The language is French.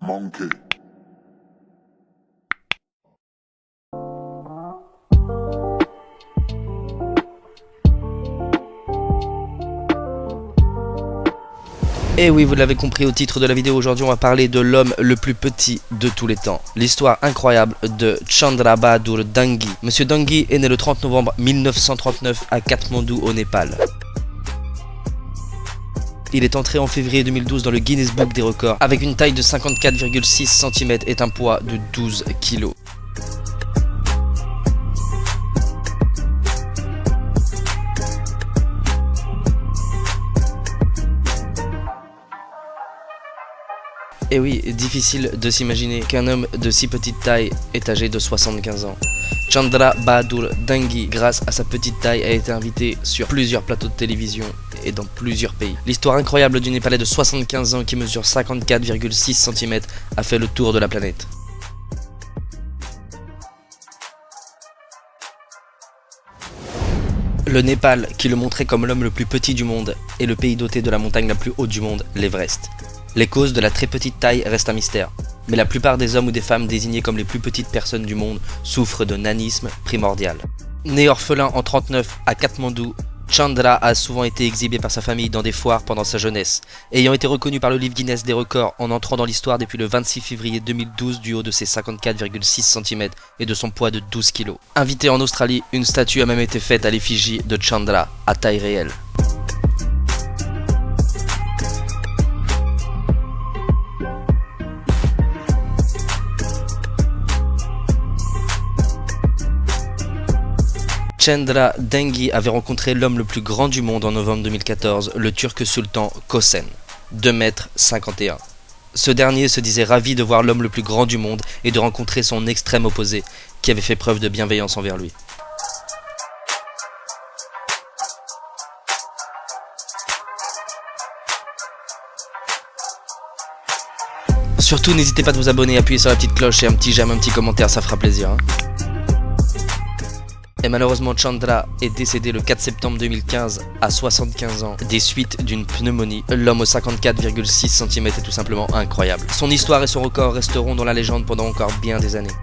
Monkey. Et oui, vous l'avez compris au titre de la vidéo, aujourd'hui on va parler de l'homme le plus petit de tous les temps. L'histoire incroyable de Chandra Bahadur Dangi. Monsieur Dangi est né le 30 novembre 1939 à Katmandou au Népal. Il est entré en février 2012 dans le Guinness Book des records avec une taille de 54,6 cm et un poids de 12 kg. Et oui, difficile de s'imaginer qu'un homme de si petite taille est âgé de 75 ans. Chandra Bahadur Dangi, grâce à sa petite taille, a été invité sur plusieurs plateaux de télévision et dans plusieurs pays. L'histoire incroyable du Népalais de 75 ans qui mesure 54,6 cm a fait le tour de la planète. Le Népal, qui le montrait comme l'homme le plus petit du monde, est le pays doté de la montagne la plus haute du monde, l'Everest. Les causes de la très petite taille restent un mystère, mais la plupart des hommes ou des femmes désignés comme les plus petites personnes du monde souffrent de nanisme primordial. Né orphelin en 1939 à Katmandou, Chandra a souvent été exhibé par sa famille dans des foires pendant sa jeunesse, ayant été reconnu par le livre Guinness des records en entrant dans l'histoire depuis le 26 février 2012 du haut de ses 54,6 cm et de son poids de 12 kg. Invité en Australie, une statue a même été faite à l'effigie de Chandra, à taille réelle. Chandra Dangi avait rencontré l'homme le plus grand du monde en novembre 2014, le turc sultan Kösen, 2,51 m. Ce dernier se disait ravi de voir l'homme le plus grand du monde et de rencontrer son extrême opposé, qui avait fait preuve de bienveillance envers lui. Surtout, n'hésitez pas à vous abonner, appuyer sur la petite cloche et un petit j'aime, un petit commentaire, ça fera plaisir. Et malheureusement, Chandra est décédé le 4 septembre 2015 à 75 ans des suites d'une pneumonie. L'homme aux 54,6 cm est tout simplement incroyable. Son histoire et son record resteront dans la légende pendant encore bien des années.